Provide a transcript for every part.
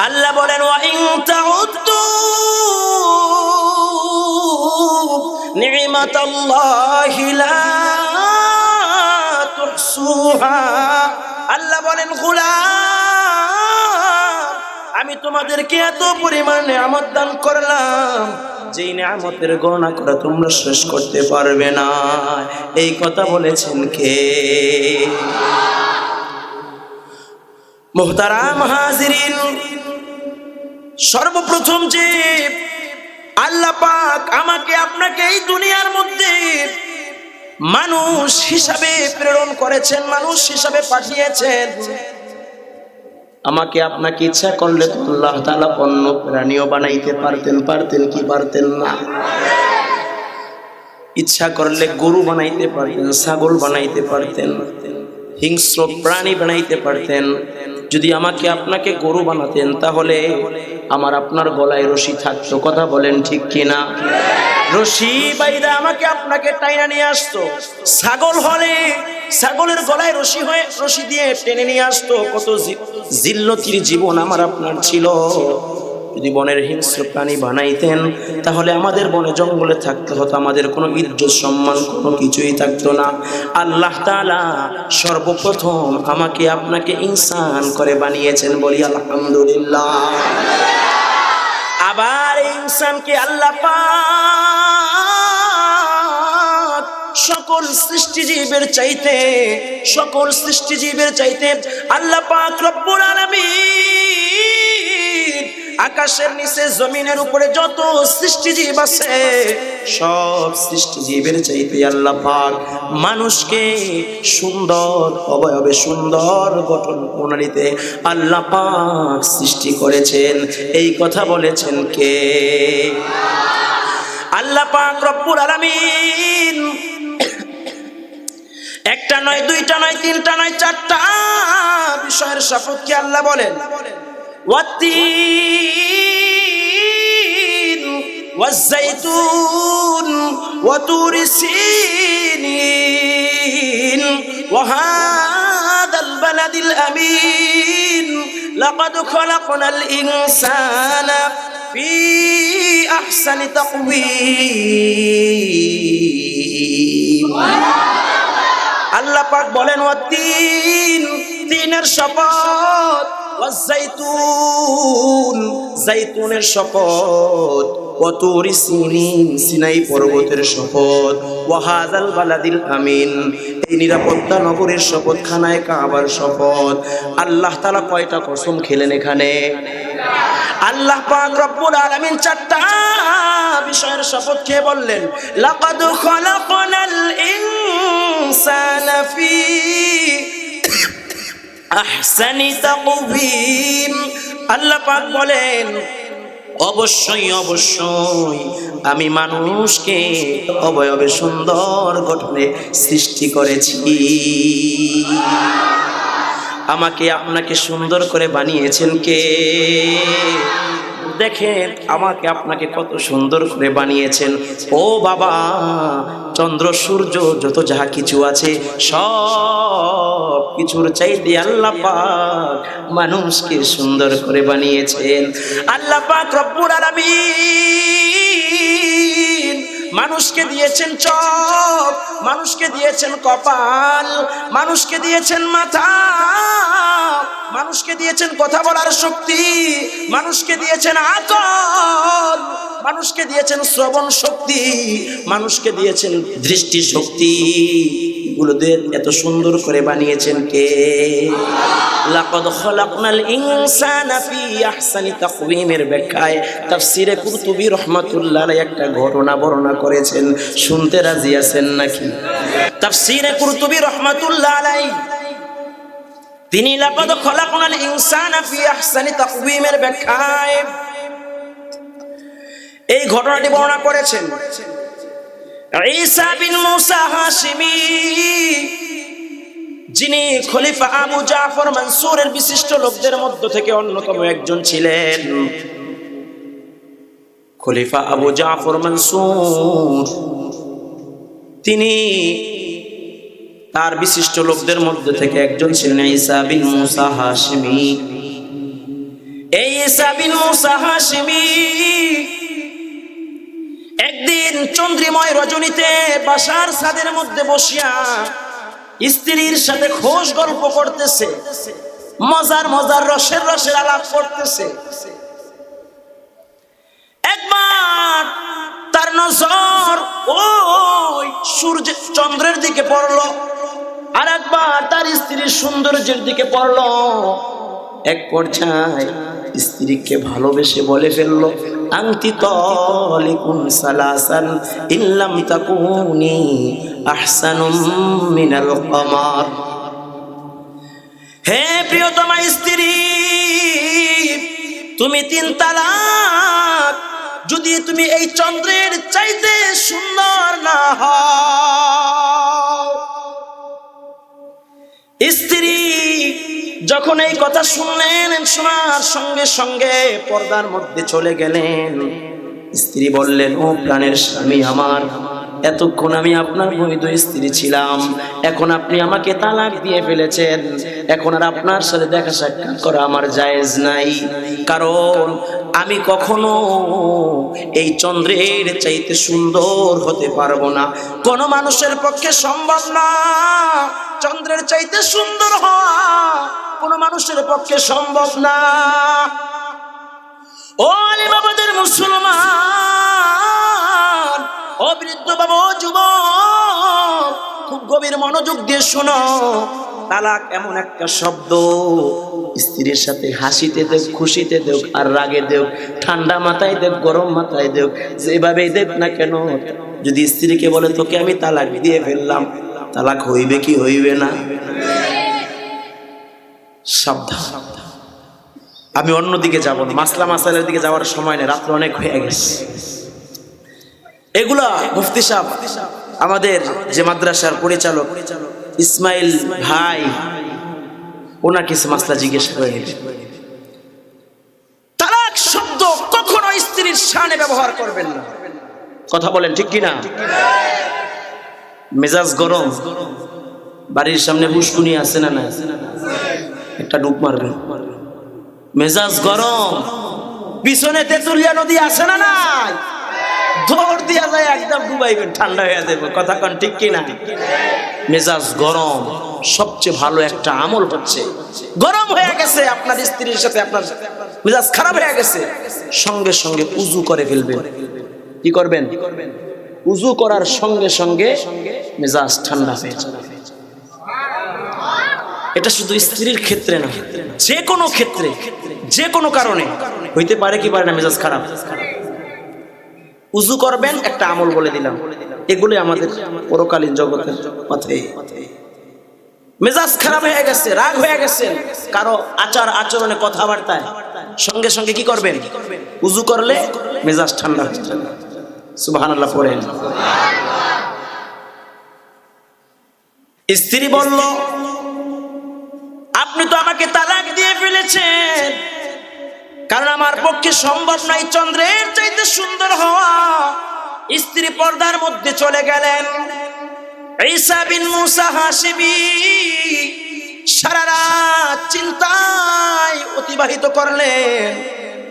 আল্লাহ বলেন ওয়া ইন তাউদ্দু নি'মাতাল্লাহি লা তুহসুহা। আল্লাহ বলেন গোলাম, আমি তোমাদেরকে এত পরিমাণ নিয়ামত দান করলাম, যেই নিয়ামতের গণনা করে তোমরা শেষ করতে পারবে না। এই কথা বলেছেন কে? মুহতারাম হাজিরিন, সর্বপ্রথম যে আল্লাহ পাক আমাকে আপনাকে এই দুনিয়ার মধ্যে মানুষ হিসাবে প্রেরণ করেছেন, মানুষ হিসাবে পাঠিয়েছেন, আমাকে আপনাকে ইচ্ছা করলে তো আল্লাহ তাআলা অন্য প্রাণীও বানাইতে পারতেন, পারতেন কি পারতেন না? ইচ্ছা করলে গরু বানাইতে পারতেন, ছাগল বানাইতে পারতেন, হিংস্র প্রাণী বানাইতে পারতেন। যদি আমাকে আপনাকে গরু বানাতেন তাহলে আমার আপনার গলায় রশি থাকতো। কথা বলেন ঠিক কিনা? রশি বাইদা আমাকে আপনাকে টাইনা নিয়ে আসতো। ছাগল হলে ছাগলের গলায় রশি দিয়ে টেনে নিয়ে আসতো। কত জিল্লতির জীবন আমার আপনার ছিল। যদি বনের হিংস্র প্রাণী বানাইতেন তাহলে আমাদের বনে জঙ্গলে থাকতে হতো, আমাদের কোনো ইজ্জত সম্মান কোনো কিছুই থাকতো না। আল্লাহ তাআলা সর্বপ্রথম আমাকে আপনাকে ইনসান করে বানিয়েছেন, বলি আলহামদুলিল্লাহ। আবার ইনসানকে আল্লাহ পাক সকল সৃষ্টিজীবের চাইতে আল্লাহ পাক রব্বুল আলামিন আকাশের নিচে জমিনের উপরে যত সৃষ্টিজীব আছে সব সৃষ্টিজীবের চাইতে আল্লাহ পাক মানুষকে সুন্দর অবয়বে, সুন্দর গঠন প্রণালীতে আল্লাহ পাক সৃষ্টি করেছেন। এই কথা বলেছেন কে? আল্লাহ পাক রব্বুল আলামিন একটা নয়, দুইটা নয়, তিনটা নয়, চারটা বিষয়ের শপথকে আল্লাহ বলেন ওয়াত্তিন ওয়াজ্জাইতুন ওয়াতুরি সিনিন ওয়াহাদাল বালাদিল আমিন লাকাদ খালাকনাল ইনসানা ফি আহসানি তাকওয়িম। আল্লাহ পাক বলেন ওয়াত্তিন, তিনের শপথ, ওয়াজ্জাইতুন, জাইতুনের শপথ, ওয়াতুরি সিনিন, সিনাই পর্বতের শপথ, ওয়াহাদাল বালাদিল আমিন, এই নিরাপত্তা নগরের শপথ, খানায়ে কাবার শপথ। আল্লাহ তাআলা কয়টা কসম খেলেন এখানে? আল্লাহ পাক রব্বুল আলামিন চারটা বিষয়ের শপথ খেয়ে বললেন লাকাদ খালাকনাল ইনসানা ফি আহসানি তাকওয়িম। আল্লাহ পাক বলেন অবশ্যই অবশ্যই আমি মানুষকে অবয়বে সুন্দর গঠনে সৃষ্টি করেছি। আমাকে আপনাকে সুন্দর করে বানিয়েছেন কে? দেখেন আমাকে আপনাকে কত সুন্দর করে বানিয়েছেন। ও বাবা, চন্দ্র সূর্য যত যাহা কিছু আছে সব কিছুর চাইতে আল্লাহ পাক মানুষকে সুন্দর করে বানিয়েছেন। আল্লাহ পাক রব্বুল আলামিন মানুষকে দিয়েছেন চোখ, মানুষকে দিয়েছেন কপাল, মানুষকে দিয়েছেন মাথা, মানুষকে দিয়েছেন কথা বলার শক্তি, মানুষকে দিয়েছেন আকল, মানুষকে দিয়েছেন শ্রবণ শক্তি, মানুষকে দিয়েছেন দৃষ্টি শক্তি। এগুলো দিয়ে এত সুন্দর করে বানিয়েছেন কে? লাকাদ খালাকনাল ইনসানা ফি আহসানি তাকওয়িমের ব্যাখ্যায় তাফসীরে কুরতুবী রাহমাতুল্লাহ আলাইহি একটা ঘটনা বর্ণনা করেছেন। শুনতে রাজি আছেন নাকি? তাফসীরে কুরতুবী রাহমাতুল্লাহ আলাইহি তিনি লাকাদ খালাকনাল ইনসানা ফি আহসানি তাকওয়িমের ব্যাখ্যায় এই ঘটনাটি বর্ণনা করেছেন। ঈসা বিন মুসা হাশিমি, যিনি খলিফা আবু জাফর মানসুরের বিশিষ্ট লোকদের মধ্য থেকে অন্যতম একজন ছিলেন। খলিফা আবু জাফর মানসুর তিনি তার বিশিষ্ট লোকদের মধ্যে থেকে একজন ছিলেন ঈসা বিন মুসা হাশিমি। এই ঈসা বিন মূসা হাশিমি একদিন চন্দ্রিময় রজনীতে বাসার ছাদের মধ্যে বসিয়া স্ত্রীর সাথে খোশ গল্প করতেছে, মজার মজার রসের রসের আলাপ করতেছে। একবার তার নজর ওই সূর্য চন্দ্রের দিকে পড়লো, আর একবার তার স্ত্রীর সৌন্দর্যের দিকে পড়লো। এক পর্যায়ে স্ত্রীকে ভালোবেসে বলে ফেললো, আনতি তালিকুন সালাসান ইল্লাম তাকুনি আহসানুম মিনাল কমার। হে প্রিয়তমা স্ত্রী, তুমি 3 তালাক, যদি তুমি এই চন্দ্রের চাইতে সুন্দর না হও। স্ত্রী যখন এই কথা শুনলেন, শোনার সঙ্গে সঙ্গে পর্দার মধ্যে চলে গেলেন। স্ত্রী বললেন, ও প্রাণের স্বামী আমার, এতক্ষণ আমি আপনার বৈধ স্ত্রী ছিলাম, এখন আপনি আমাকে তালাক দিয়ে ফেলেছেন, এখন আর আপনার সাথে দেখা সাক্ষাৎ করা আমার জায়েজ নাই। কারণ আমি কখনো এই চন্দ্রের চাইতে সুন্দর হতে পারবো না, কোনো মানুষের পক্ষে সম্ভব না। চন্দ্রের চাইতে সুন্দর হওয়া কোনো মানুষের পক্ষে সম্ভব না। ও আলিমাবাদের মুসলমান, ও বৃদ্ধ বাবা, ও যুবক, খুব গভীর মনোযোগ দিয়ে শোনো। তালাক এমন একটা শব্দ, স্ত্রীর সাথে হাসিতে দেখ, খুশিতে দেখ, আর রাগে দেখ, ঠান্ডা মাথায় দেখ, গরম মাথায় দেখ, যেভাবেই দেখ না কেন, যদি স্ত্রীকে বলে তোকে আমি তালাক দিয়ে ফেললাম, তালাক হইবে কি হইবে না? সাবধান, আমি অন্যদিকে যাব না, মাসলা মাসালের দিকে যাওয়ার সময় নেই, রাত্র অনেক হয়ে গেছে। এগুলা মুফতি সাহেব, আমাদের যে মাদ্রাসার পরিচালক ইসমাইল ভাই, ওনার কিছু মাসলা জিজ্ঞেস করে নিলেন। তালাক শব্দ কখনো স্ত্রীর শানে ব্যবহার করবেন না। কথা বলেন ঠিক কিনা? মেজাজ গরম, বাড়ির সামনে পুষ্কুনি আছে না না, একটা ডুব মারবেন। মেজাজ গরম, পিছনে তেতুলিয়া নদী আছে না নাই, দৌড় দিয়া যায় একদম ডুবাইবেন, ঠান্ডা হয়ে যাবে। কথা কন ঠিক কিনা? মেজাজ গরম, সবচেয়ে ভালো একটা আমল হচ্ছে, গরম হয়ে গেছে আপনার স্ত্রীর সাথে, আপনার মেজাজ খারাপ হয়ে গেছে, সঙ্গে সঙ্গে উজু করে ফেলবেন। কি করবেন? উজু করার সঙ্গে সঙ্গে মেজাজ ঠান্ডা হয়ে যাবে। এটা শুধু স্ত্রীর ক্ষেত্রে না, যে কোনো ক্ষেত্রে, যে কোনো কারণে হইতে পারে কি পারে না মেজাজ খারাপ। উজু করবেন, একটা আমল বলে দিলাম, এগুলি আমাদের পরকালীন জগতের পথে। মেজাজ খারাপ হয়ে গেছে, রাগ হয়ে গেছে কারো আচার আচরণে, কথাবার্তায়, সঙ্গে সঙ্গে কি করবেন? উজু করলে মেজাজ ঠান্ডা হয়ে যাবে। সুবহানাল্লাহ পড়েন। স্ত্রী বলল, আপনি তো আমাকে তালাক দিয়ে ফেলেছেন, কারণ আমার পক্ষে সম্ভব নয় চন্দ্রের চাইতে সুন্দর হওয়া। স্ত্রী পর্দার মধ্যে চলে গেলেন। ঈসা বিন মূসা হাশিমি সারা রাত চিন্তায় অতিবাহিত করলেন,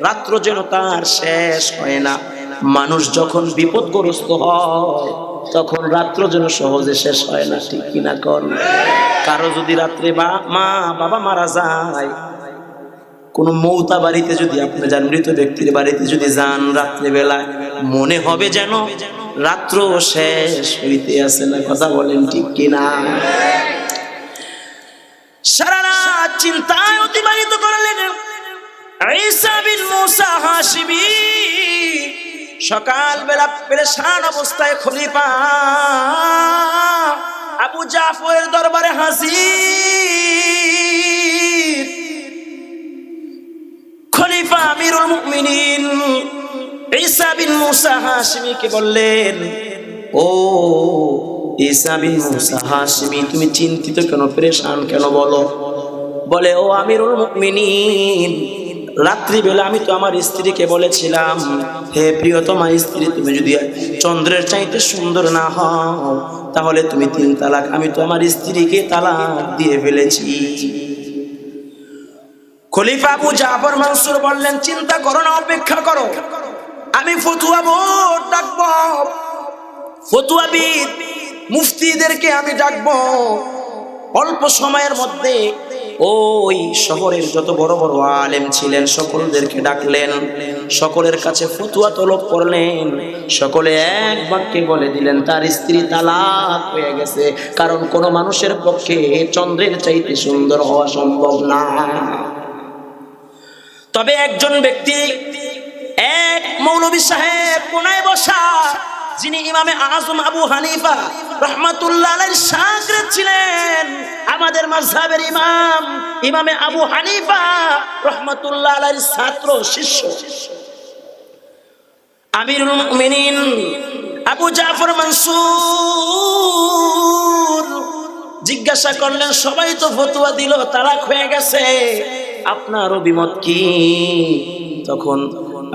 রাত্র যেন তার শেষ হয় না। মানুষ যখন বিপদগ্রস্ত হয় তখন রাত্র যেন সহজে শেষ হয় না, ঠিক কিনা কর? কারো যদি রাত্রে মা বাবা মারা যায়, কোন মৌতা বাড়িতে যদি আপনি যান, মৃত ব্যক্তির বাড়িতে যদি যান রাত্রে বেলায়, মনে হবে যেন রাত্র শেষ হইতে আছে না। কথা বলেন ঠিক কিনা? সারা রাত চিন্তায় অতিবাহিত করলেন ঈসা বিন মূসা হাশিমি। সকাল বেলা পেরেশান অবস্থায় খলিফা আবু জাফরের দরবারে হাজির। খলিফা আমিরুল মুমিনিন ঈসা বিন মূসা হাশিমিকে বললেন, ও ঈসা বিন মূসা হাশিমি, তুমি চিন্তিত কেন, পেরেশান কেন বলো? বলে, ও আমিরুল মুমিনিন, রাত্রিবেলা আমি তো আমার স্ত্রীকে বলেছিলাম, হে প্রিয়তমা স্ত্রী, তুমি যদি চন্দ্রের চাইতে সুন্দর না হও তাহলে তুমি 3 তালাক। আমি তো আমার স্ত্রীকে তালাক দিয়ে ফেলেছি। খলিফা আবু জাফর মানসুর বললেন, চিন্তা করো না, অপেক্ষা করো, আমি ফতুয়া বোর্ড ডাকবো, ফতুয়াবিদ মুফতিদেরকে আমি ডাকবো। অল্প সময়ের মধ্যে ওই শহরের যত বড় বড় আলেম ছিলেন সকলদেরকে ডাকলেন, সকলের কাছে ফতুয়া তলব করলেন। সকলে এক বাক্যে বলে দিলেন তার স্ত্রী তালাক হয়ে গেছে, কারণ কোনো মানুষের পক্ষে চন্দ্রের চাইতে সুন্দর হওয়া সম্ভব না। তবে একজন ব্যক্তি, এক মৌলভী সাহেব কোনায় বসা, যিনি ইমামে আজম আবু হানিফা রাহমাতুল্লাহ আলাইহির শাগির্দ ছিলেন, আমাদের মাযহাবের ইমাম ইমামে আবু হানিফা রাহমাতুল্লাহ আলাইহির ছাত্র শিষ্য আমিরুল মুমিনিন আবু জাফর মানসুর জিজ্ঞাসা করলেন, সবাই তো ফতোয়া দিল তালাক হয়ে গেছে, আপনার অভিমত কি? তখন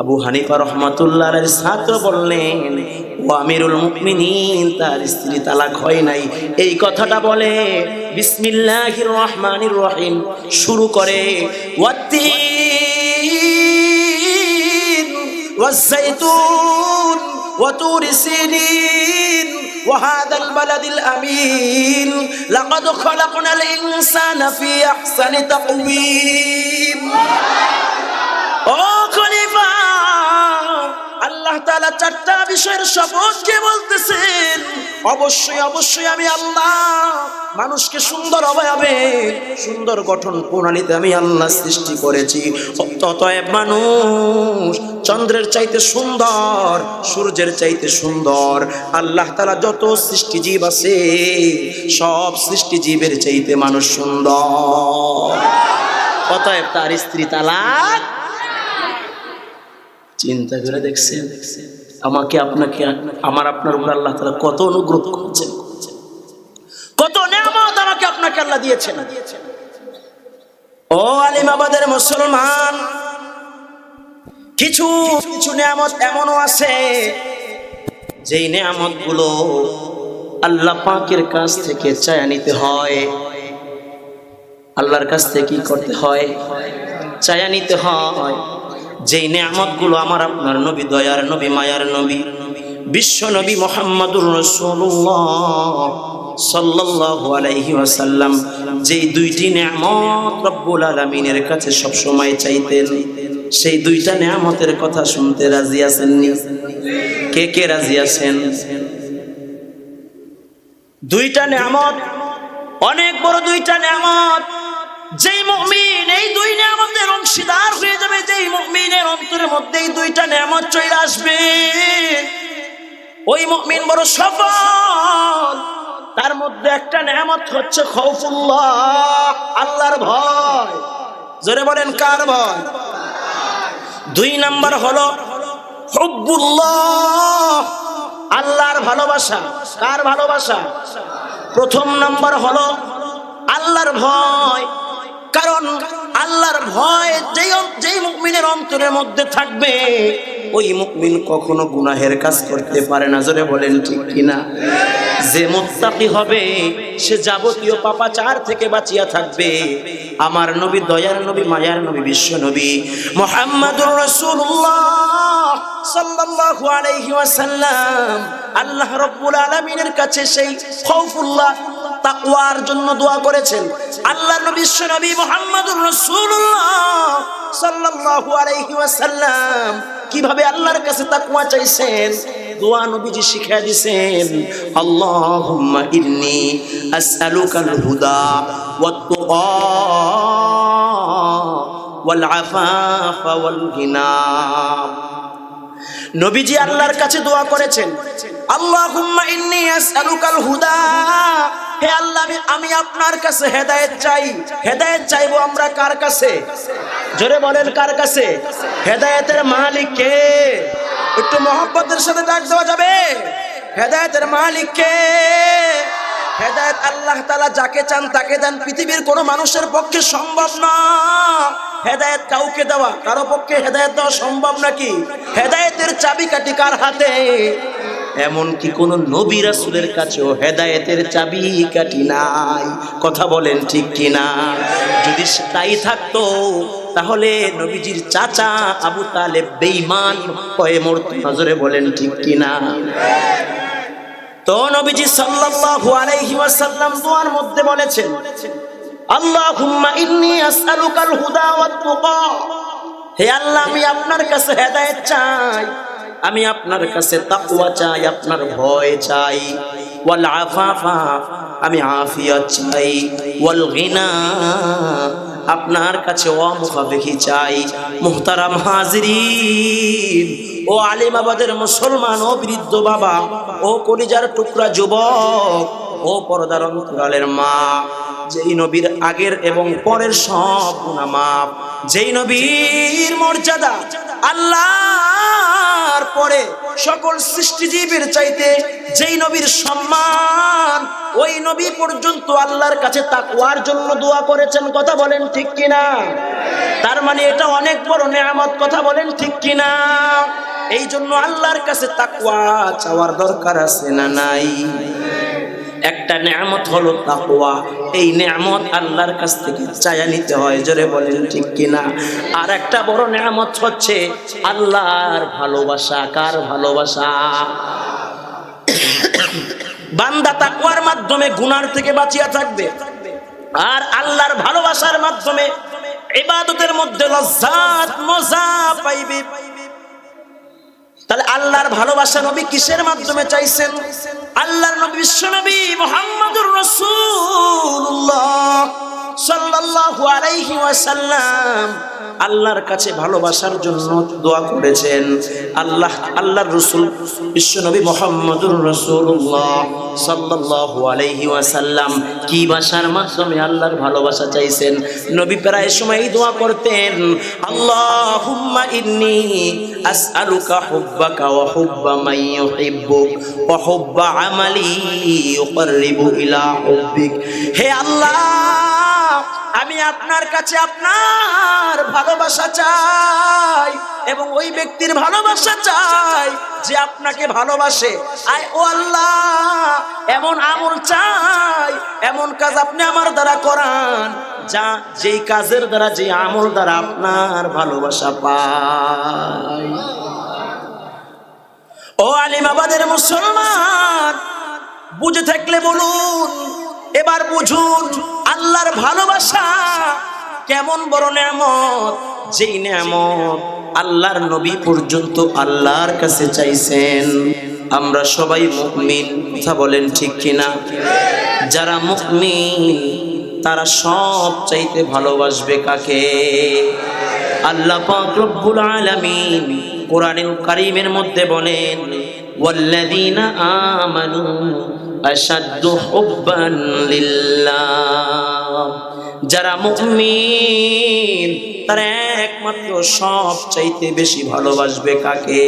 আবু হানিফা রাহমাতুল্লাহ আলাইহির ছাত্র বললেন, ও আমিরুল মুমিনিন, তার স্ত্রী তালাক হয় নাই। এই কথাটা বলে বিসমিল্লাহির রহমানির রহিম শুরু করে, ওয়াত্তিন ওয়াজ্জাইতুন ওয়াতুরি সিনিন ওয়াহাদাল বালাদিল আমিন লাকাদ খালাকনাল ইনসানা ফি আহসানি তাকওয়িম। ও খলিফা, আল্লাহ তাআলা চারটা বিষয়ের শপথ কে বলতেছেন? অবশ্যই অবশ্যই আমি আল্লাহ মানুষকে সুন্দর অবয়বে, সুন্দর গঠন প্রণালীতে আমি আল্লাহ সৃষ্টি করেছি। অতএব মানুষ চন্দ্রের চাইতে সুন্দর, সূর্যের চাইতে সুন্দর। আল্লাহ তাআলা যত সৃষ্টিজীব আছে সব সৃষ্টিজীবের চাইতে মানুষ সুন্দর। অতএব তার স্ত্রী তালাক। চিন্তা করে দেখছেন আমাকে আপনাকে, আমার আপনার উপর আল্লাহ তাআলা কত অনুগ্রহ করেছেন, কত নিয়ামত আমাকে আপনাকে আল্লাহ দিয়েছেন। ও আলিমাবাদের মুসলমান, কিছু কিছু নিয়ামত এমনও আছে যেই নিয়ামত গুলো আল্লাহ পাকের কাছ থেকে চায়া নিতে হয়। আল্লাহর কাছ থেকে কি করতে হয়? চায়া নিতে হয়। যেই নিয়ামতগুলো আমার আপনার নবী, দয়ার নবী, মায়ার নবী, বিশ্ব নবী মুহাম্মদুর রাসূলুল্লাহ সাল্লাল্লাহু আলাইহি ওয়াসাল্লাম যেই দুইটি নিয়ামত রব্বুল আলামিনের কাছে সব সময় চাইতেন, সেই দুইটা নিয়ামতের কথা শুনতে রাজি আছেন নি? কে কে রাজি আছেন? দুইটা নিয়ামত, অনেক বড় দুইটা নিয়ামত। যেই মুমিন এই দুই নিয়ামতের অংশীদার হয়ে যাবে, যেই মুমিনের অন্তরের মধ্যে এই দুইটা নিয়ামত চলে আসবে, ওই মুমিন বড় সফল। তার মধ্যে একটা নিয়ামত হচ্ছে খাউফুল্লাহ, আল্লাহর ভয়। জোরে বলেন, কার ভয়? দুই নাম্বার হলো হুব্বুল্লাহ, আল্লাহর ভালোবাসা। কার ভালোবাসা? প্রথম নাম্বার হলো আল্লাহর ভয়। কারণ আল্লাহর ভয় যেই মুমিনের অন্তরের মধ্যে থাকবে, ওই মুমিন কখনো গুনাহের কাজ করতে পারে না। জোরে বলেন ঠিক কিনা? যে মুত্তাকি হবে সে যাবতীয় পাপাচার থেকে বাঁচিয়া থাকবে। আমার নবী, দয়ার নবী, মায়ার নবী, বিশ্ব নবী মুহাম্মদুর রাসূলুল্লাহ সাল্লাল্লাহু আলাইহি ওয়াসাল্লাম আল্লাহ রাব্বুল আলামিনের কাছে সেই খাউফুল্লাহ, তাকওয়ার জন্য দোয়া করেছেন। আল্লাহ নবী, বিশ্ব নবী মুহাম্মদুর রাসূলুল্লাহ সাল্লাল্লাহু আলাইহি ওয়াসাল্লাম কিভাবে আল্লাহর কাছে তাকওয়া চাইছেন, দোয়া নবীজি শিখিয়ে দিয়েছেন। আল্লাহুম্মা ইন্নী আসআলুকাল হুদা ওয়াত তুকা ওয়াল আফাফা ওয়াল গিনা। নবীজি আল্লাহর কাছে দোয়া করেছেন, আল্লাহুম্মা ইন্নী আসআলুকাল হুদা, হে আল্লাহ আমি আপনার কাছে হেদায়েত চাই। হেদায়েত চাইবো আমরা কার কাছে? জোরে বলেন, কার কাছে? হেদায়েতের মালিক কে? একটু মহব্বতের সাথে ডাক দেওয়া যাবে? হেদায়েতের মালিক কে? হেদায়েত আল্লাহ তাআলা যাকে চান তাকে দেন। পৃথিবীর কোনো মানুষের পক্ষে সম্ভব না হেদায়েত কাউকে দেওয়া। কারো পক্ষে হেদায়েত দেওয়া সম্ভব নাকি? হেদায়েতের চাবিকাঠি কার হাতে? এমনকি কোন নবী রাসূলের কাছেও হেদায়েতের চাবিকাঠি নাই। কথা বলেন ঠিক কিনা? যদি তাই থাকতো তাহলে নবীজির চাচা আবু তালেব বেঈমান হয়ে মরত। নজরে বলেন ঠিক কিনা? তো নবীজি সাল্লাল্লাহু আলাইহি ওয়াসাল্লাম দোয়ার মধ্যে বলেছেন, আল্লাহুম্মা ইন্নী আসআলুকাল হুদা ওয়াত তুকা। হে আল্লাহ, আমি আপনার কাছে হেদায়েত চাই, আমি আপনার কাছে তাকওয়া চাই, আপনার ভয় চাই। ওয়াল আফাফা, আমি আফিয়াত চাই। ওয়াল গিনা, আপনার কাছে অমুখাপেক্ষী চাই। মুহতারাম হাজিরিন, ও আলিমাবাদের মুসলমান, ও বৃদ্ধ বাবা, ও কলিজার টুকরা যুবক, ও পর্দার অন্তরালের মা, যেই নবীর আগের এবং পরের সব গুনাহ মাফ, যেই নবীর মর্যাদা আল্লাহর পরে সকল সৃষ্টিজীবের চাইতে যেই নবীর সম্মান, ওই নবী পর্যন্ত আল্লাহর কাছে তাকওয়ার জন্য দোয়া করেছেন। কথা বলেন ঠিক কিনা? তার মানে এটা অনেক বড় নেয়ামত। কথা বলেন ঠিক কিনা? এই জন্য আল্লাহর কাছে তাকওয়া চাওয়ার দরকার আছে না নাই? একটা নেয়ামত হলো তাকওয়া। এই নেয়ামত আল্লাহর কাছ থেকে চাইয়া নিতে হয়। জোরে বলেন ঠিক কিনা? আর একটা বড় নেয়ামত হচ্ছে আল্লাহর ভালোবাসা। কার ভালোবাসা? বান্দা তাকওয়ার মাধ্যমে গুনার থেকে বাঁচিয়া থাকবে, আর আল্লাহর ভালোবাসার মাধ্যমে ইবাদতের মধ্যে লজ্জাত মজা পাইবে। তাহলে আল্লাহর ভালোবাসা নবী কিসের মাধ্যমে চাইছেন? আল্লাহর নবী বিশ্বনবী মুহাম্মদুর রাসূলুল্লাহ সাল্লাল্লাহু আলাইহি ওয়াসাল্লাম আল্লাহর কাছে ভালোবাসার জন্য দোয়া করেছেন। আল্লাহর রাসূল বিশ্বনবী মুহাম্মদুর রাসূলুল্লাহ সাল্লাল্লাহু আলাইহি ওয়াসাল্লাম কি ভাষার মাধ্যমে আল্লাহর ভালোবাসা চাইছেন? নবী প্রায় সময় দোয়া করতেন, আল্লাহুম্মা ইন্নী আসআলুকা হুব্বাকা ওয়া হুব্বা মান ইউহিব্বুক ওয়া হুব্বা আমালি ইউকাররিবু ইলা হুব্বিক। হে আল্লাহ, আমি আপনার কাছে আপনার ভালোবাসা চাই এবং ওই ব্যক্তির ভালোবাসা চাই যে আপনাকে ভালোবাসে। আয় ও আল্লাহ, এমন আমল চাই, এমন কাজ আপনি আমার দ্বারা করান যা যেই কাজের দ্বারা, যে আমল দ্বারা আপনার ভালোবাসা পাই। ও আলিমাবাদের মুসলমান, বুঝে থাকলে বলুন, এবার বুঝুন আল্লাহর ভালোবাসা কেমন বড় নেয়ামত, যেই নেয়ামত আল্লাহর নবী পর্যন্ত আল্লাহর কাছে চাইছেন। আমরা সবাই মুমিন। কথা বলেন ঠিক কিনা? যারা মুমিন তারা সব চাইতে ভালোবাসবে কাকে? আল্লাহ পাক রব্বুল আলামিন কোরআনুল কারীমের মধ্যে বলেন, ওয়াল্লাযীনা আমানু আশাদ্দু হুব্বান লিল্লাহ। যারা মুমিন তারা একমাত্র সব চাইতে বেশি ভালোবাসবে কাকে?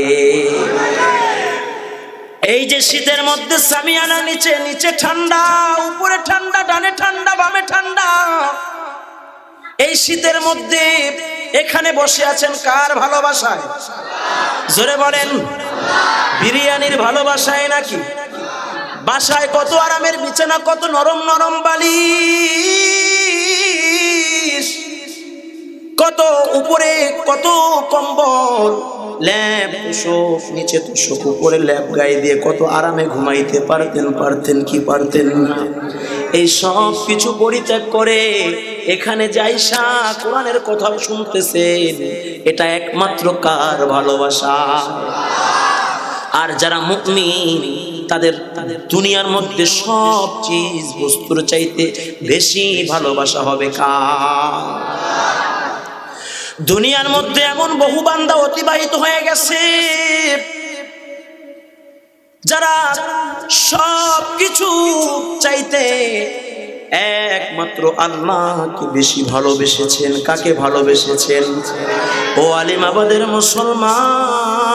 এই যে শীতের মধ্যে সামিয়ানা নিচে নিচে ঠান্ডা, উপরে ঠান্ডা, ডানে ঠান্ডা, বামে ঠান্ডা, এই শীতের মধ্যে এখানে বসে আছেন কার ভালোবাসায়? জোরে বলেন। বিরিয়ানির ভালোবাসায় নাকি? বাসায় কত আরামের বিছানা, কত নরম নরম বালিশ, কত উপরে কত কম্বল, ল্যাপ তোষক, নিচে তোষক, উপরে ল্যাপ গায়ে দিয়ে কত আরামে ঘুমাইতে পারতেন কি পারতেন না? এই সব কিছু পরিত্যাগ করে এখানে যাইসা কোরআনের কথা শুনতেছেন, এটা একমাত্র কার ভালোবাসা? আর যারা মুমিন তাদের দুনিয়ার মধ্যে সব চিজ বস্তুর চাইতে বেশি ভালোবাসা হবে কার? দুনিয়ার মধ্যে এমন বহু বান্দা অতিবাহিত হয়ে গেছে যারা সব কিছু চাইতে একমাত্র আল্লাহকে বেশি ভালোবেসেছেন। কাকে ভালোবেসেছেন? ও আলিমাবাদের মুসলমান,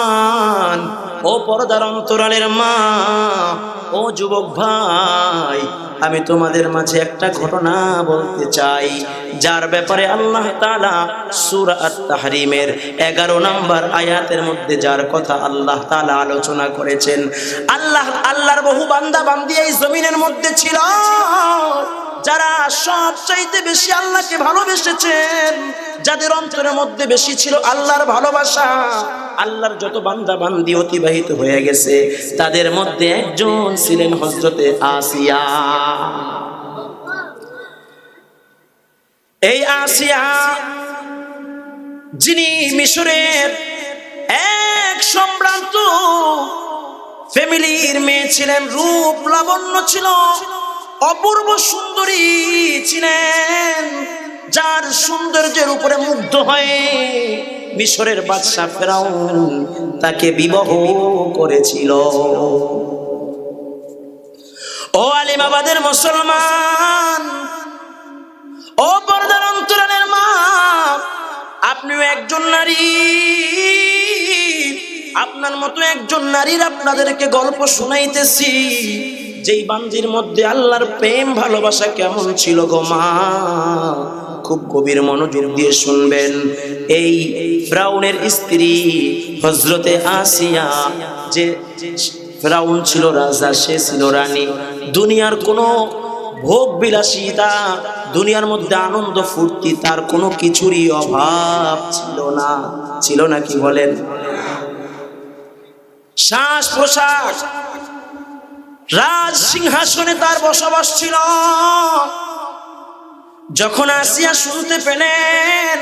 ও পর্দার অন্তরালের মা, ও যুবক ভাই, আমি তোমাদের মাঝে একটা ঘটনা বলতে চাই, যার ব্যাপারে আল্লাহ তাআলা সূরা আত-তাহরিমের 11 নম্বর আয়াতের মধ্যে যার কথা আল্লাহ তাআলা আলোচনা করেছেন। আল্লাহর বহু বান্দা বান্দি এই জমিনের মধ্যে ছিল, যারা সবচাইতে বেশি আল্লাহকে ভালোবেসেছেন, যাদের অন্তরের মধ্যে বেশি ছিল আল্লাহর ভালোবাসা। আল্লাহর যত বান্দা বান্দি অতিবাহিত হয়ে গেছে, তাদের মধ্যে একজন ছিলেন হযরতে আসিয়া। এই আসিয়া, যিনি মিশরের এক সম্ভ্রান্ত ফ্যামিলির মেয়ে ছিলেন, রূপ লাবণ্য ছিল, অপূর্ব সুন্দরী ছিলেন, যার সৌন্দর্যের উপরে মুগ্ধ হয়ে মিশরের বাদশা ফেরাউন তাকে বিবাহ করেছিল। ও আলিমাবাদের মুসলমান, ও পর্দার অন্তরালের মা, আপনিও একজন নারী, আপনার মতো একজন নারীর আপনাদেরকে গল্প শুনাইতেছি, যেই বান্দির মধ্যে আল্লাহর প্রেম ভালোবাসা কেমন ছিল গো মা, খুব গভীর মনোযোগ দিয়ে শুনবেন। এই ফিরাউনের স্ত্রী হযরতে আসিয়া, যে ফিরাউন ছিল রাজা, সে ছিল রানী। দুনিয়ার কোনো ভোগ বিলাসিতা, দুনিয়ার মধ্যে আনন্দ ফুর্তি, তার কোনো কিছুরই অভাব ছিল না। ছিল না কি বলেন? শ্বাস প্রশ্বাস, রাজ সিংহাসনে তার বসবাস ছিল। যখন আসিয়া শুনতে পেলেন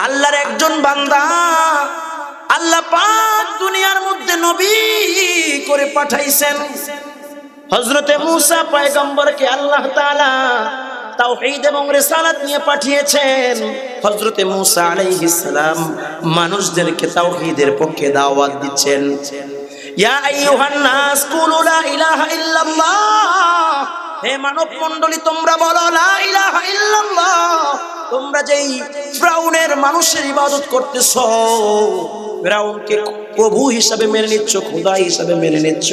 আল্লাহর একজন বান্দা, আল্লাহ পাক দুনিয়ার মধ্যে নবী করে পাঠাইছেন, হযরতে মূসা পয়গম্বরকে আল্লাহ তাআলা তাওহীদ এবং রিসালাত নিয়ে পাঠিয়েছেন। হযরতে মূসা আলাইহিস সালাম মানুষদেরকে তাওহীদের পক্ষে দাওয়াত দিচ্ছেন। ইয়া আইয়ুহান নাস কুলু লা ইলাহা ইল্লাল্লাহ, হে মানব মণ্ডলী তোমরা বলো লা ইলাহা ইল্লাল্লাহ। তোমরা যেই ফিরাউনের মানুষের ইবাদত করতেছো, ফিরাউনকে প্রভু হিসাবে মেনে নিচ্ছ, খোদা হিসাবে মেনে নিচ্ছ,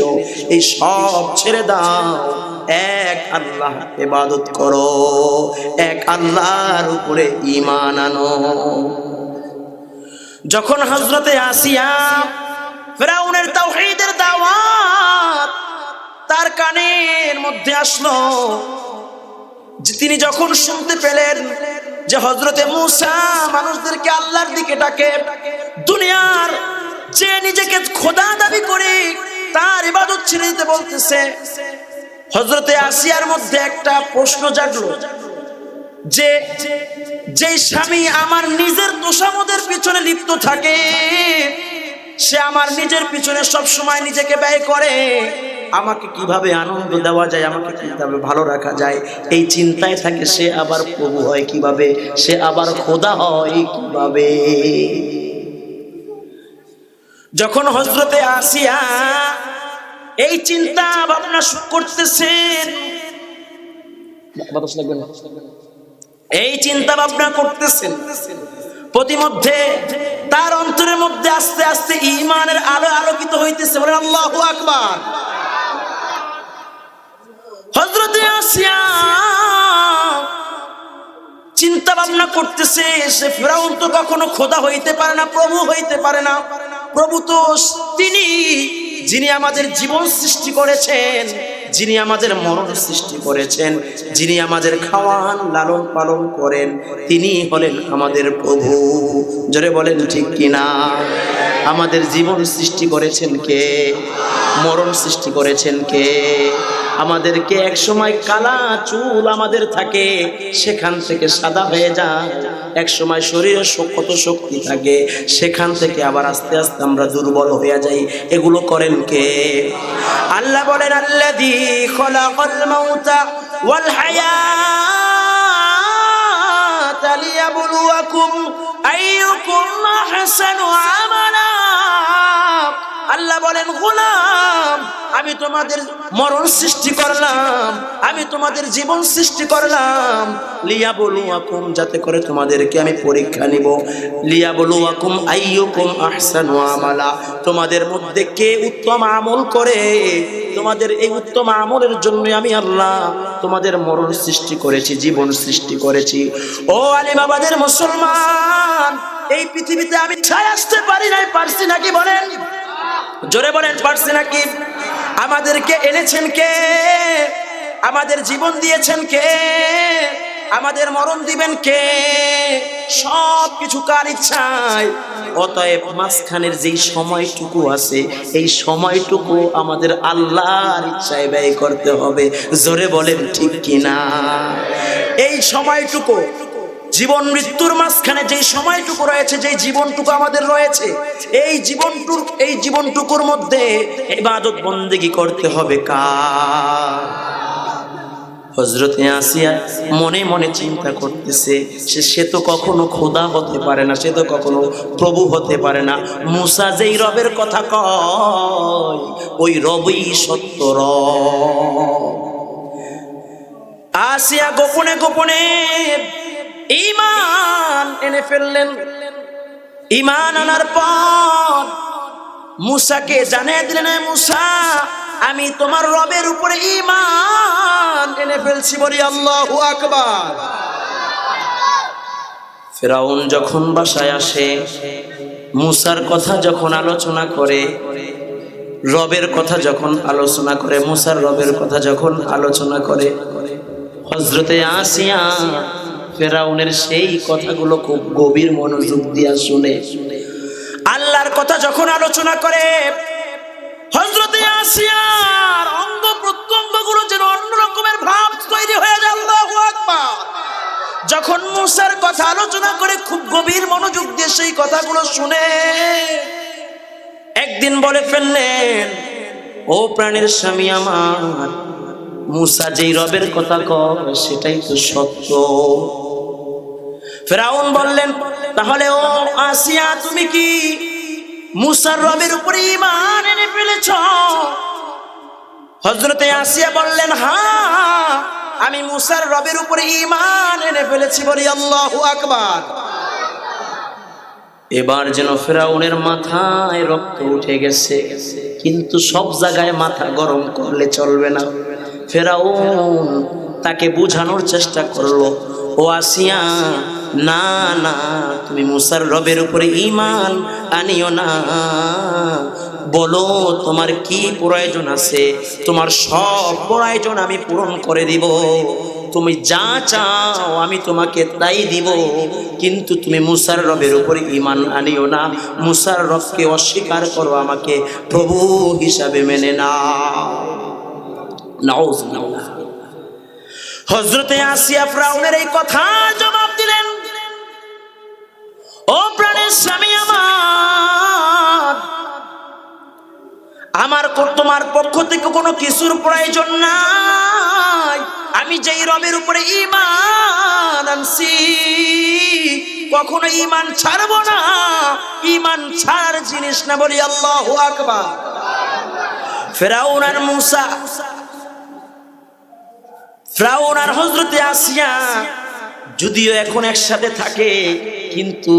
এই সব ছেড়ে দাও, এক আল্লাহ ইবাদত করো, এক আল্লাহর উপরে ঈমান আনো। যখন হযরতে আসিয়া ফিরাউনের তাওহীদের দাওয়াত তার কানের মধ্যে আসলো, যে তিনি যখন শুনতে পেলেন যে হযরতে মূসা মানুষদেরকে আল্লাহর দিকে ডাকে, দুনিয়ার যে নিজেকে খোদা দাবি করে তার ইবাদত ছেড়ে দিতে বলতেছে, হযরতে আসিয়ার মধ্যে একটা প্রশ্ন জাগলো, যে যেই স্বামী আমার নিজের তোষামদের পিছনে লিপ্ত থাকে, সে আমার নিজের পিছনে সব সময় নিজেকে ব্যয় করে, আমাকে কিভাবে আনন্দ দেওয়া যায়, আমাকে কিভাবে ভালো রাখা যায়, এই চিন্তায় থাকে, সে আবার প্রভু হয় কিভাবে, সে আবার খোদা হয় কিভাবে। যখন হযরতে আসিয়া এই চিন্তা ভাবনা করতেছেন, এই চিন্তা ভাবনা করতেছেন, প্রতিমধ্যে তার অন্তরের মধ্যে আস্তে আস্তে ঈমানের আলো আলোকিত হইতেছে। বলেন আল্লাহু আকবার। হযরতে আসিয়া চিন্তা ভাবনা করতেছে, সে ফিরাউন তো কখনো খোদা হইতে পারে না, প্রভু হইতে পারে না। প্রভু তো তিনি, যিনি আমাদের জীবন সৃষ্টি করেছেন, যিনি আমাদের মরণ সৃষ্টি করেছেন, যিনি আমাদের খাওয়ান লালন পালন করেন, তিনি হলেন আমাদের প্রভু। জোরে বলেন ঠিক কিনা? আমাদের জীবন সৃষ্টি করেছেন কে? মরণ সৃষ্টি করেছেন কে? আমাদেরকে এক সময় কালা চুল আমাদের থাকে, সেখান থেকে সাদা হয়ে যায়, এক সময় শরীরে কত শক্তি থাকে, সেখান থেকে আবার আস্তে আস্তে আমরা দুর্বল হয়ে যাই। এগুলো করেন কে? আল্লাহ বলেন আল্লাযী খলাকাল মাউতা ওয়াল হায়াতা লিয়াবলুয়াকুম আইয়ুকুম আহসানু আমালা। আল্লাহ বলেন গোলাম, আমি তোমাদের মরণ সৃষ্টি করলাম, আমি তোমাদের জীবন সৃষ্টি করলাম, লিয়াবলুয়াকুম, যাতে করে তোমাদেরকে আমি পরীক্ষা নিব। লিয়াবলুয়াকুম আইয়ুকুম আহসানু আমালা, তোমাদের মধ্যে কে উত্তম আমল করে তোমাদের এই উত্তম আমলের জন্য আমি আল্লাহ তোমাদের মরণ সৃষ্টি করেছি, জীবন সৃষ্টি করেছি। ও আলী বাবাদের মুসলমান, এই পৃথিবীতে আমি ছায় আসতে পারি নাই, পারছি নাকি বলেন? জোরে বলেন, পারছি নাকি? আমাদেরকে এনেছেন কে? আমাদের জীবন দিয়েছেন কে? আমাদের মরণ দিবেন কে? সব কিছু কার ইচ্ছায়। অতএব মাঝখানের যেই সময়টুকু আছে, এই সময়টুকু আমাদের আল্লাহর ইচ্ছায় ব্যয় করতে হবে। জোরে বলেন ঠিক কিনা? এই সময়টুকু, জীবন মৃত্যুর মাঝখানে যেই সময়টুকু রয়েছে, যেই জীবনটুকু আমাদের রয়েছে, এই জীবনটুকুর মধ্যে ইবাদত বন্দেগী করতে হবে কার? হযরতে আসিয়া মনে মনে চিন্তা করতেছে, সে তো কখনো খোদা হতে পারে না, সে তো কখনো প্রভু হতে পারে না। মুসা যেই রবের কথা কয়, ওই রবই সত্য রব। আসিয়া গোপনে গোপনে ঈমান এনে ফেললেন। ঈমান আনার পর মুসাকে জানিয়ে দিলেন, মুসা, আমি তোমার রবের উপরে ঈমান এনে ফেলছি। বলি আল্লাহু আকবার। ফিরআউন যখন বাসায় আসে, মুসার কথা যখন আলোচনা করে, রবের কথা যখন আলোচনা করে, মুসার রবের কথা যখন আলোচনা করে, হযরতে আসিয়া ফিরআউনের সেই কথাগুলো খুব গভীর মনোযোগ দিয়া শুনে। আল্লাহর কথা যখন আলোচনা করে, হযরতে আসিয়ার অঙ্গ প্রত্যঙ্গগুলো যেন অন্য রকমের ভাব তৈরি হয়ে যায়। আল্লাহু আকবার। যখন মুসার কথা আলোচনা করে খুব গভীর মনোযোগ দিয়ে সেই কথাগুলো শুনে, একদিন বলে ফেললেন, ও প্রাণের স্বামী আমার, মুসা যেই রবের কথা কয় সেটাই তো সত্য। ফিরআউন বললেন, তাহলে ও আসিয়া, তুমি কি মুসার রবের উপরে ঈমান এনে ফেলেছ? হযরতে আসিয়া বললেন, হ্যাঁ, আমি মুসার রবের উপরে ঈমান এনে ফেলেছি। বলি আল্লাহু আকবার। এবার যেন ফিরআউনের মাথায় রক্ত উঠে গেছে, কিন্তু সব জায়গায় মাথা গরম করলে চলবে না। ফিরআউন তাকে বুঝানোর চেষ্টা করলো, ও আসিয়া, না না, তুমি মুসার রবের উপরে ঈমান আনিও না। বলো তোমার কি প্রয়োজন আছে, তোমার সব প্রয়োজন আমি পূরণ করে দিব। তুমি যা চাও আমি তোমাকে তাই দিব, কিন্তু তুমি মুসার রবের উপরে ঈমান আনিও না। মুসার রবকে অস্বীকার করো, আমাকে প্রভু হিসাবে মেনে নাও। নাউজুবিল্লাহ। হযরতে আসিয়া ফিরআউনের এই কথা জবাব দিলেন, ও প্রাণের স্বামী আমার, তোমার পক্ষ থেকে কোনো কিছুর প্রয়োজন নাই। আমি যেই রবের উপরে ঈমান আনছি, কখনো ঈমান ছাড়বো না। ঈমান ছাড়ার জিনিস না। বলি আল্লাহু আকবার। ফিরআউন আর মুসা, ফিরআউন আর হযরতে আসিয়া যদিও এখন একসাথে থাকে, কিন্তু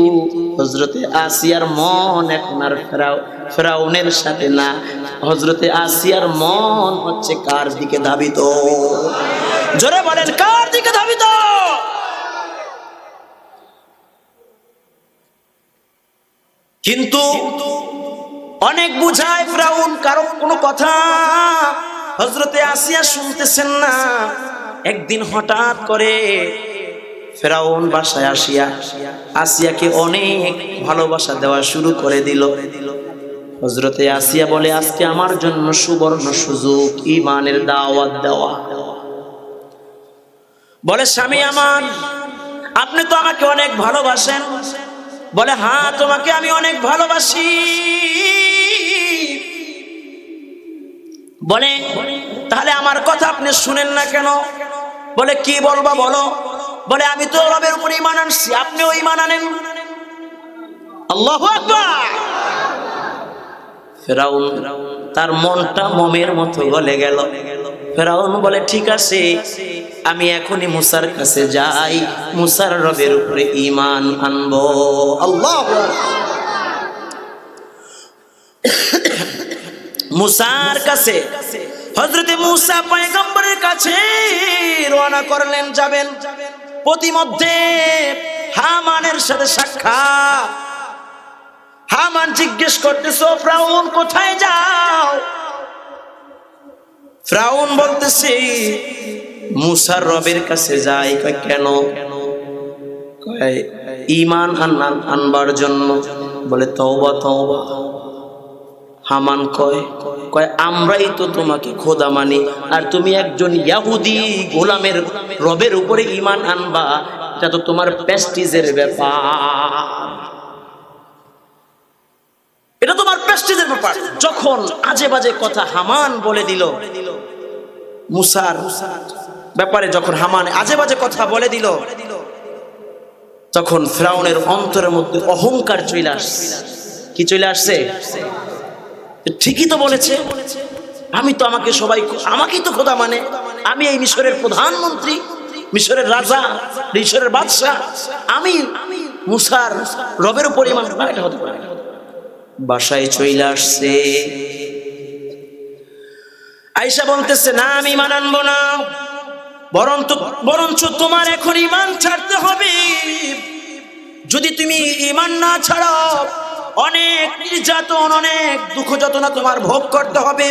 হযরতে আসিয়ার মন এখন আর ফিরআউনের সাথে না। হযরতে আসিয়ার মন হচ্ছে কার দিকে ধাবিত? জোরে বলেন, কার দিকে ধাবিত? কিন্তু অনেক বুঝায় ফিরআউন, কারণ কোনো কথা হযরতে আসিয়া শুনতেছেন না। একদিন হঠাৎ করে ফিরআউন বাসায় আসিয়া আসিয়াকে অনেক ভালোবাসা দেওয়া শুরু করে দিল। হযরতে আসিয়া বলে, আজকে আমার জন্য সুবর্ণ সুযোগ ঈমানের দাওয়াত দেওয়া। বলে, স্বামী আমার, আপনি তো আমাকে অনেক ভালোবাসেন। বলে, হ্যাঁ, তোমাকে আমি অনেক ভালোবাসি। বলে, তাহলে আমার কথা আপনি শুনেন না কেন? বলে, কি বলবা বলো। বলে, আমি তো রবের উপর ঈমান আনছি, আপনিও ঈমান আনেন। আল্লাহু আকবার। ফিরআউন তার মনটা মোমের মতো গলে গেল। ফিরআউন বলে, ঠিক আছে, আমি এখনই মুসার কাছে যাই, মুসার রবের উপরে ঈমান আনবো। আল্লাহু আকবার। মুসার কাছে হযরতে মূসা পয়গম্বরের কাছে রওনা করলেন, যাবেন। প্রতিমধ্যে হামানের সাথে সাক্ষাৎ। হামান জিজ্ঞেস করতেছো, ফিরআউন কোথায় যাও? ফিরআউন বলতেছে, মূসার রবের কাছে যাই। কয় কেন? কয় ঈমান আনবার জন্য। বলে তওবা তওবা। হামান কয় আমরাই তো তোমাকে খোদা মানি, আর তুমি একজন ইহুদি গোলামের রবের উপরে ঈমান আনবা, এটা তো তোমার প্রেস্টিজের ব্যাপার, এটা তোমার প্রেস্টিজের ব্যাপার। যখন আজে বাজে কথা হামান বলে দিল, মূসার ব্যাপারে যখন হামান আজে বাজে কথা বলে দিল, তখন ফিরআউনের অন্তরের মধ্যে অহংকার চলে আসছে। কি চলে আসছে? ঠিকই তো বলেছে, আমি তো আমাকেই তো খোদা মানে, আমি এই মিশরের প্রধানমন্ত্রী, মিশরের রাজা, মিশরের বাদশাহ, আমি মূসার রবের উপর ঈমান আনবো, এটা হতে পারে না। বাসায় চলে আসছে, আয়েশা বলতেছে, না আমি ঈমান আনবো না, বরঞ্চ তোমার এখন ঈমান ছাড়তে হবে। যদি তুমি ঈমান না ছাড়ো, অনেক নির্যাতন, অনেক দুঃখ যাতনা তোমার ভোগ করতে হবে,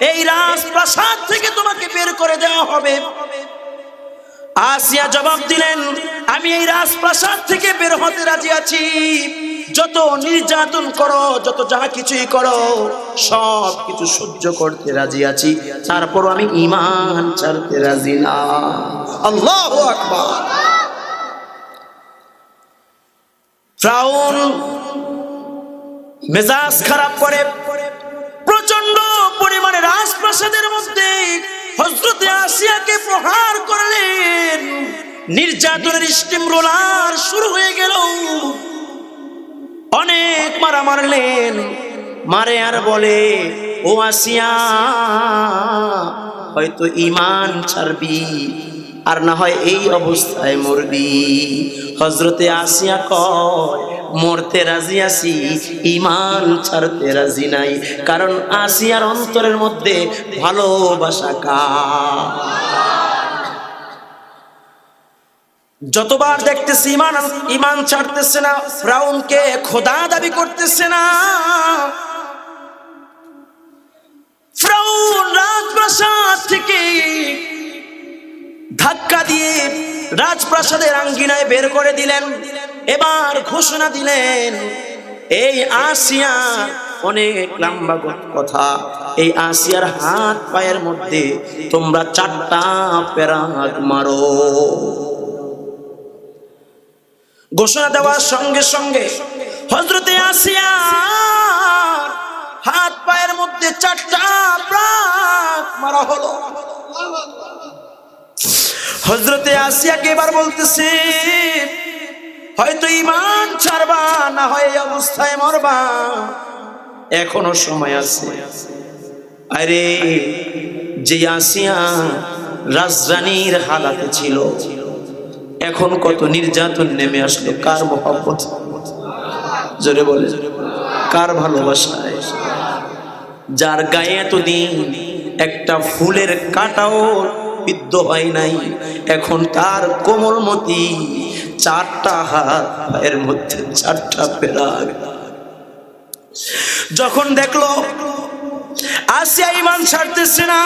এই রাজপ্রাসাদ থেকে তোমাকে বের করে দেওয়া হবে। আসিয়া জবাব দিলেন, আমি এই রাজপ্রাসাদ থেকে বের হতে রাজি আছি, যত নির্যাতন করো, যত যাহা কিছুই করো, সব কিছু সহ্য করতে রাজি আছি, তারপর আমি ঈমান ছাড়তে রাজি না। আল্লাহু আকবার। ফিরআউন মেজাজ খারাপ করে প্রচন্ড পরিমাণে রাজপ্রাসাদের মধ্যে হযরতে আসিয়াকে প্রহার করলেন। নির্যাতনের স্টিম রোলার শুরু হয়ে গেল, অনেক মারা মারলেন। মারে আর বলে, ও আসিয়া, হয়তো ঈমান ছাড়বি, আর না হয় এই অবস্থায় মরবি। হযরতে আসিয়া কয়, মরতে রাজি আছি, ঈমান ছাড়তে রাজি নাই, কারণ আসিয়ার অন্তরের মধ্যে ভালোবাসা কার। যতবার দেখতেছি ঈমান ছাড়তেছে না, ফিরআউনকে খোদা দাবি করতেছে না। ফিরআউন রাজপ্রাসাদ থেকে ধাক্কা দিয়ে রাজপ্রাসাদের আঙ্গিনায় বের করে দিলেন। এবার ঘোষণা দিলেন, এই আসিয়া, অনেক লম্বা কথা, এই আসিয়ার হাত পায়ের মধ্যে তোমরা 4টা পেরাক মারো। ঘোষণা দেওয়ার সঙ্গে সঙ্গে হযরতে আসিয়া হাত পায়ের মধ্যে 4টা পেরাক মারা হলো। হযরতে আসিয়াকে এবার বলতেছে, হয়তো ঈমান ছাড়বা, না হয় এই অবস্থায় মরবা, এখনো সময় আছে। আরে যে আসিয়া রাজরানীর হালাতে ছিল, এখন কত নির্যাতন নেমে আসলো, কার মহব্বত, জোরে বলে, কার ভালোবাসায়, যার গায়ে এতদিন একটা ফুলের কাঁটাও বিদ্ধ হয় নাই, এখন তার কোমলমতি 4টা হাত পায়ের মধ্যে 4টা পেরাক। যখন দেখলো আসিয়া ঈমান ছাড়তেছে না,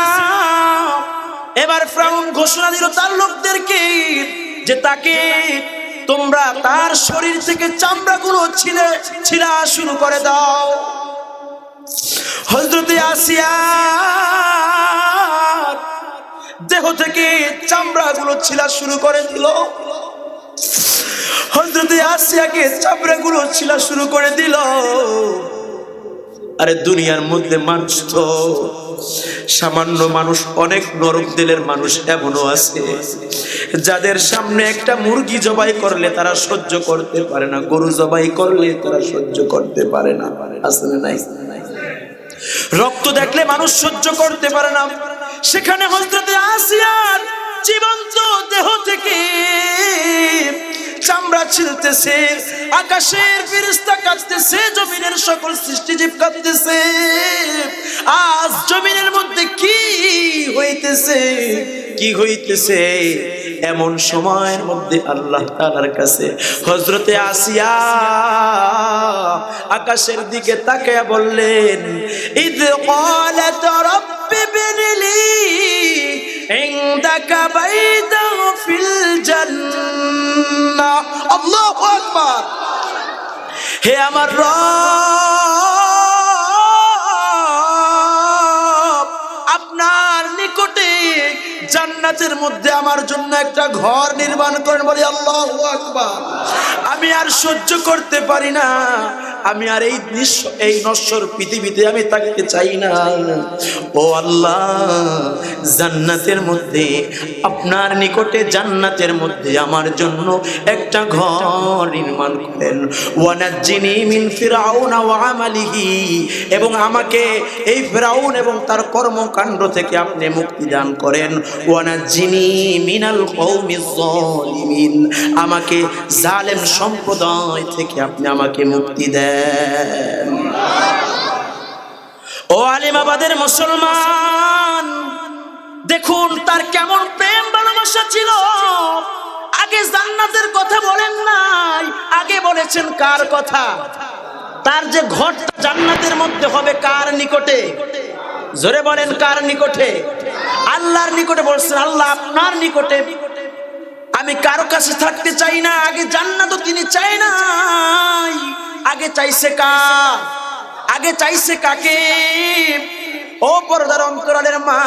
এবার ফিরআউন ঘোষণা দিল তার লোকদেরকে যে তাকে তোমরা তার শরীর থেকে চামড়াগুলো ছিঁড়া শুরু করে দাও। হযরতে আসিয়া দেহ থেকে চামড়াগুলো ছিঁড়া শুরু করে দিল। হযরতে আসিয়াকে চামড়াগুলো ছিঁড়া শুরু করে দিল। আরে দুনিয়ার মধ্যে মানুষ তো সামান্য মানুষ, অনেক নরক দিলের মানুষ এমনও আছে যাদের সামনে একটা মুরগি জবাই করলে তারা সহ্য করতে পারে না, গরু জবাই করলে তারা সহ্য করতে পারে না, আছে না নাই? রক্ত দেখলে মানুষ সহ্য করতে পারে না, সেখানে হযরতে আসিয়ার জীবন্ত দেহ থেকে চামড়া ছিলতেছে, আকাশের ফেরেশতা কাঁদতেছে, জমিনের সকল সৃষ্টিজীব কাঁদতেছে। আজ জমিনের মধ্যে কি হইতেছে, কি হইতেছে? এমন সময়ের মধ্যে আল্লাহ তাআলার কাছে হযরতে আসিয়া আকাশের দিকে তাকায়া বললেন, ইদ ক্বালাত রাব্বি বিনলি ইনদাকা বাইতান ফিল জান্নাহ। আল্লাহু আকবার। হে আমার রব, আপনার নিকটে জান্নাতের মধ্যে আমার জন্য একটা ঘর নির্মাণ করেন। বলি আল্লাহু আকবার। আমি আর সহ্য করতে পারি না, আমি আর এই নশ্বর পৃথিবীতে আমি থাকতে চাই না। ও আল্লাহ, জান্নাতের মধ্যে, আপনার নিকটে জান্নাতের মধ্যে আমার জন্য একটা ঘর নির্মাণ করেন। ওয়ানাজ্জিনি মিন ফিরআউন ওয়া আমালিহি, এবং আমাকে এই ফিরআউন এবং তার কর্মকাণ্ড থেকে আপনি মুক্তি দান করেন। ওয়ানাজ্জিনি মিনাল কওমিজ যালিমিন, আমাকে জালেম সম্প্রদায় থেকে আপনি আমাকে মুক্তি দেন। ও আলিমাবাদের মুসলমান, দেখুন তার কেমন প্রেম ভালোবাসা ছিল। আগে জান্নাতের কথা বলেন নাই, আগে বলেছেন কার কথা? তার যে ঘরটা জান্নাতের মধ্যে হবে কার নিকটে? জোরে বলেন, কার নিকটে? আল্লাহর নিকটে বলছেন, আল্লাহ আপনার নিকটে। আমি কারো কাছে থাকতে চাই না। আগে জান্নাত তিনি চাই নাই, আগে চাইছে কার? আগে চাইছে কাকে? ও পর্দার অন্তরালের মা,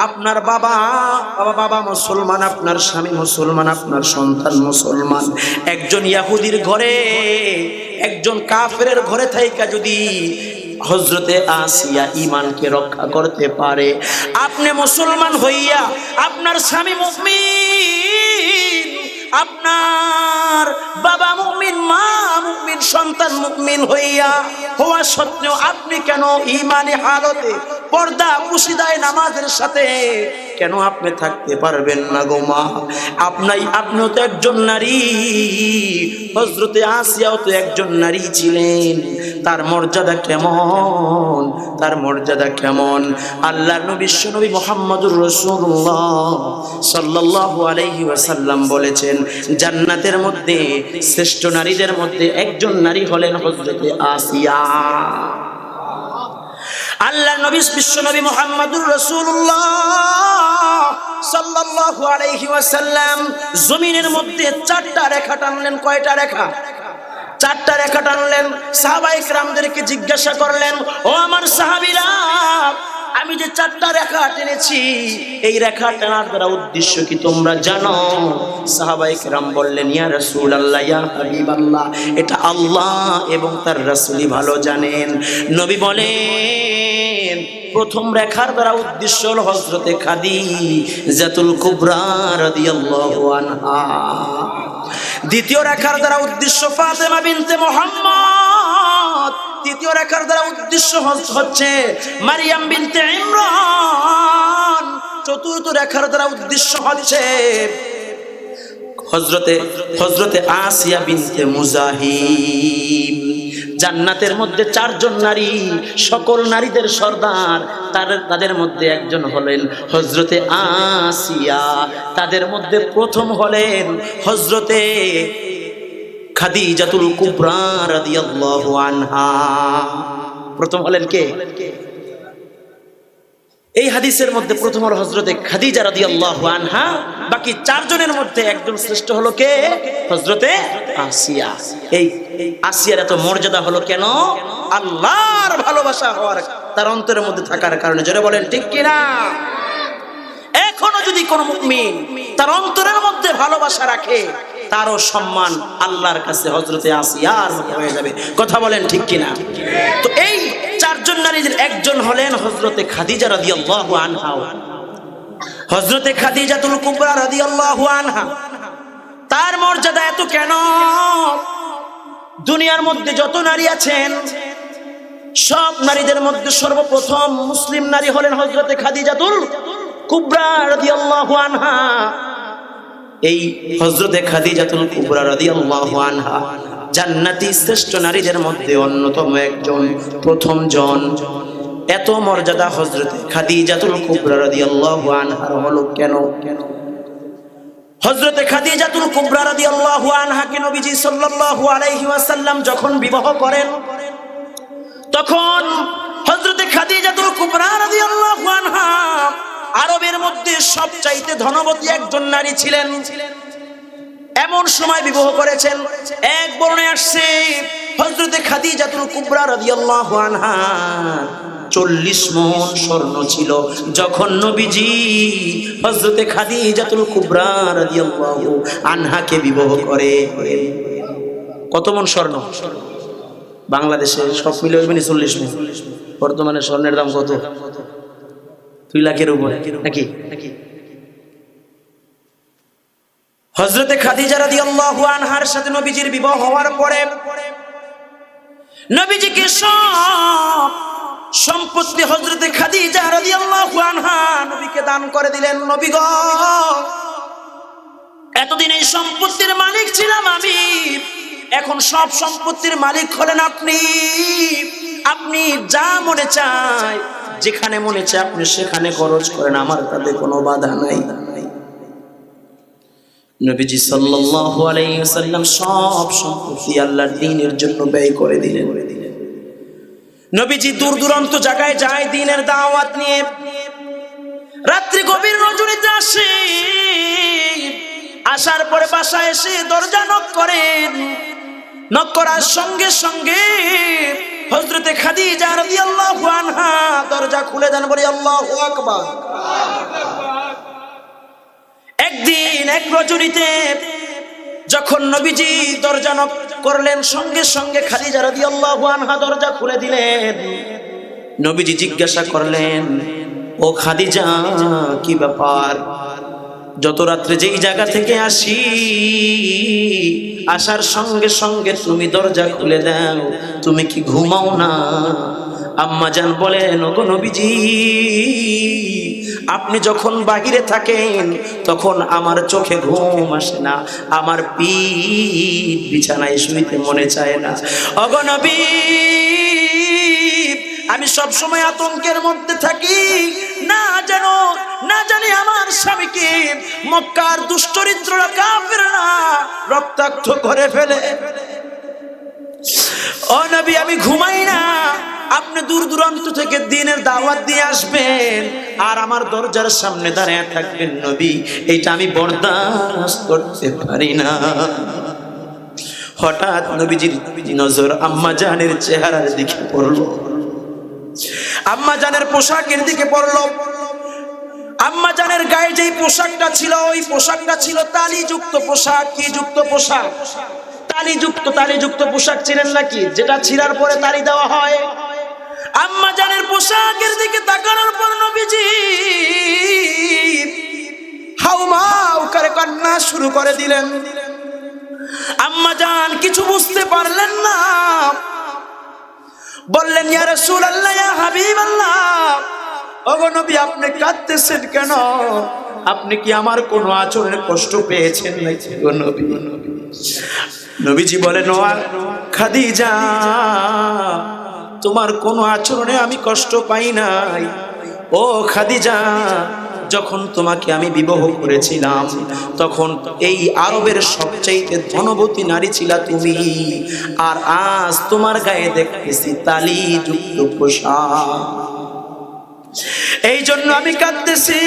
আপনার বাবা মুসলমান, আপনার স্বামী মুসলমান, আপনার সন্তান মুসলমান, একজন ইহুদির ঘরে, একজন কাফেরের ঘরে থাইকা যদি হযরতে আসিয়া ঈমানকে রক্ষা করতে পারে, আপনি মুসলমান হইয়া আপনার স্বামী মুমিন, আপনার বাবা মুমিন, মা মুমিন, সন্তান মুমিন হওয়া সত্ত্বেও আপনি কেন ঈমানি হালতে পর্দা পুশিদায় নামাজের সাথে কেন আপনি থাকতে পারবেন না গো মা? আপনিও তো একজন নারী, হযরতে আসিয়াও তো একজন নারী ছিলেন। তার মর্যাদা কেমন, তার মর্যাদা কেমন? আল্লাহর নবী বিশ্বনবী মুহাম্মদুর রাসূলুল্লাহ সাল্লাল্লাহু আলাইহি ওয়াসাল্লাম বলেছেন, জান্নাতের মধ্যে শ্রেষ্ঠ নারীদের মধ্যে একজন নারী হলেন হযরতে আসিয়া। আল্লাহর নবী বিশ্বনবী মুহাম্মদুর রাসূলুল্লাহ সাল্লাল্লাহু আলাইহি ওয়াসাল্লাম জমিনের মধ্যে চারটা রেখা টানলেন। কয়টা রেখা? চারটা রেখা টানলেন। সাহাবায়ে কিরামদেরকে জিজ্ঞাসা করলেন, ও আমার সাহাবীরা, আমি যে চারটা রেখা টেনেছি, এই রেখা টানার দ্বারা উদ্দেশ্য কি তোমরা জানো? সাহাবায়ে কিরাম বললেন, ইয়া রাসূলুল্লাহ, ইয়া হাবিবাল্লাহ, এটা আল্লাহ এবং তার রাসূলই ভালো জানেন। নবী বলেন, প্রথম রেখার দ্বারা উদ্দেশ্য হল হযরতে খাদিজাতুল কুবরা রাদিয়াল্লাহু আনহা। দ্বিতীয় রেখার দ্বারা উদ্দেশ্য ফাতেমা বিনতে মুহাম্মদ। তৃতীয় রেখার দ্বারা উদ্দেশ্য হচ্ছে মারিয়াম বিনতে ইমরান। চতুর্থ রেখার দ্বারা উদ্দেশ্য হচ্ছে হযরতে আসিয়া বিনতে মুজাহিম। জান্নাতের মধ্যে চারজন নারী, সকল নারীদের সর্দার, তাদের মধ্যে একজন হলেন হযরতে আসিয়া। তাদের মধ্যে প্রথম হলেন হযরতে খাদিজাতুল কুবরা রাদিয়াল্লাহু আনহা। প্রথম হলেন কে? এই হাদিসের মধ্যে প্রথম হলো হযরতে খাদিজা রাদিয়াল্লাহু আনহা। বাকি চারজনের মধ্যে একজন শ্রেষ্ঠ হলো কে? হযরতে আসিয়া। এই আসিয়ার এত মর্যাদা হলো কেন? আল্লাহর ভালোবাসা হওয়ার, তার অন্তরের মধ্যে থাকার কারণে। জোরে বলেন ঠিক কিনা? এখনো যদি কোনো মুমিন তার অন্তরের মধ্যে ভালোবাসা রাখে, তারও সম্মান আল্লাহর কাছে হযরতে আসিয়ার মতো হয়ে যাবে। কথা বলেন ঠিক কিনা? তো এই চারজন নারীদের একজন হলেন হযরতে খাদিজা রাদিয়াল্লাহু আনহা। হযরতে খাদিজাতুল কুবরা রাদিয়াল্লাহু আনহা, তার মর্যাদা এত কেন? দুনিয়ার মধ্যে যত নারী আছেন, সব নারীদের মধ্যে সর্বপ্রথম মুসলিম নারী হলেন হযরতে খাদিজাতুল কুবরা রাদিয়াল্লাহু আনহা। এই হযরতে খাদিজাতুল কুবরা রাদিয়াল্লাহু আনহা জান্নাতি শ্রেষ্ঠ নারীদের মধ্যে অন্যতম একজন, প্রথম জন। এত মর্যাদা হযরতে খাদিজাতুল কুবরা রাদিয়াল্লাহু আনহার হলো কেন? হযরতে খাদিজাতুল কুবরা রাদিয়াল্লাহু আনহাকে নবীজি সাল্লাল্লাহু আলাইহি ওয়াসাল্লাম যখন বিবাহ করেন, তখন হযরতে খাদিজাতুল কুবরা রাদিয়াল্লাহু আনহা আরবের মধ্যে সবচাইতে ধনবতী একজন নারী ছিলেন। এমন সময় বিবাহ করেছেন, এক বর্ণনায় আসছে হযরতে খাদিজাতুল কুবরা রাদিয়াল্লাহু আনহা 40 মণ স্বর্ণ ছিল যখন নবীজি হযরতে খাদিজাতুল কুবরা রাদিয়াল্লাহু আনহাকে বিবাহ করে। কত মণ স্বর্ণ? বাংলাদেশে সব মিলে হইবে 40 মণ। বর্তমানে স্বর্ণের দাম কত? 2 লাখের উপরে নাকি? হযরতে খাদিজা রাদিয়াল্লাহু আনহার সাথে নবীজির বিবাহ হওয়ার পরে নবীজিকে সব সম্পত্তি হযরতে খাদিজা রাদিয়াল্লাহু আনহা নবীকে দান করে দিলেন। নবী গো, এতদিন এই সম্পত্তির মালিক ছিলাম আমি, এখন সব সম্পত্তির মালিক হলেন আপনি। আপনি যা মনে চায়, যেখানে মনে চায় আপনি সেখানে খরচ করেন, আমার তাতে কোনো বাধা নাই। নবীজি সাল্লাল্লাহু আলাইহি ওয়াসাল্লাম সব সম্পত্তি আল্লাহর দ্বীনের জন্য ব্যয় করে দিলেন। নবীজি দূর দূরান্ত জায়গায় যায় দ্বীনের দাওয়াত নিয়ে। রাত্রি গভীর রজনীতে আসে, আসার পরে বাসায় এসে দরজা নক করেন। নক করার সঙ্গে সঙ্গে হযরতে খাদিজা রাদিয়াল্লাহু আনহা দরজা খুলে দেন, বলি আল্লাহু আকবার। একদিন এক রজনীতে যখন নবীজি দরজা নক করলেন, সঙ্গে সঙ্গে খাদিজা রাদিয়াল্লাহু আনহা দরজা খুলে দিলেন। নবীজি জিজ্ঞাসা করলেন, ও খাদিজা, কি ব্যাপার? যত রাত্রে যেই জায়গা থেকে আসি, আসার সঙ্গে সঙ্গে তুমি দরজা খুলে দাও, তুমি কি ঘুমাও না? আম্মা জান বলেন, ওগো নবীজি, আপনি যখন বাহিরে থাকেন তখন আমার চোখে ঘুম আসে না, আমার পিঠ বিছানায় শুইতে মনে চায় না। ওগো নবী, আমি সব সময় আতঙ্কের মধ্যে থাকি, না জানি আমার স্বামীকে মক্কার দুশ্চরিত্ররা কাফেররা রক্তাক্ত করে ফেলে। ও নবী, আমি ঘুমাই না, আপনি দূর দূরান্ত থেকে দ্বীনের দাওয়াত দিয়ে আসবেন আর আমার দরজার সামনে দাঁড়িয়ে থাকবেন। নবী, এটা আমি বরদাস্ত করতে পারি না। হঠাৎ নবীজির নজর আম্মা জানের চেহারার দিকে পড়লো, আম্মা জানের পোশাকের দিকে পড়লো। আম্মা জানের গায়ে যেই পোশাকটা ছিল, ওই পোশাকটা ছিল তালিযুক্ত পোশাক। কি যুক্ত পোশাক? তালিযুক্ত পোশাক ছিলেন নাকি, যেটা ছিঁড়ার পরে তালি দেওয়া হয়। আম্মা জানের পোশাকের দিকে তাকানোর পর নবীজি হাউমাউ করে কান্না শুরু করে দিলেন। আম্মা জান কিছু বুঝতে পারলেন না, বললেন, ইয়া রাসূলুল্লাহ, ইয়া হাবিবাল্লাহ, ওগো নবী, আপনি কাঁদতেছেন কেন? আপনি কি আমার কোনো আচরণে কষ্ট পেয়েছেন নাকি গো নবী? নবীজি বলেন, ও খাদিজা, তোমার কোনো আচরণে আমি কষ্ট পাই নাই। ও খাদিজা, যখন তোমাকে আমি বিবাহ করেছিলাম তখন এই আরবের সবচাইতে ধনবতী নারী ছিলা তুমি, আর আজ তোমার গায়ে দেখতেছি তালিযুক্ত পোশাক, এই জন্য আমি কাঁদতেছি।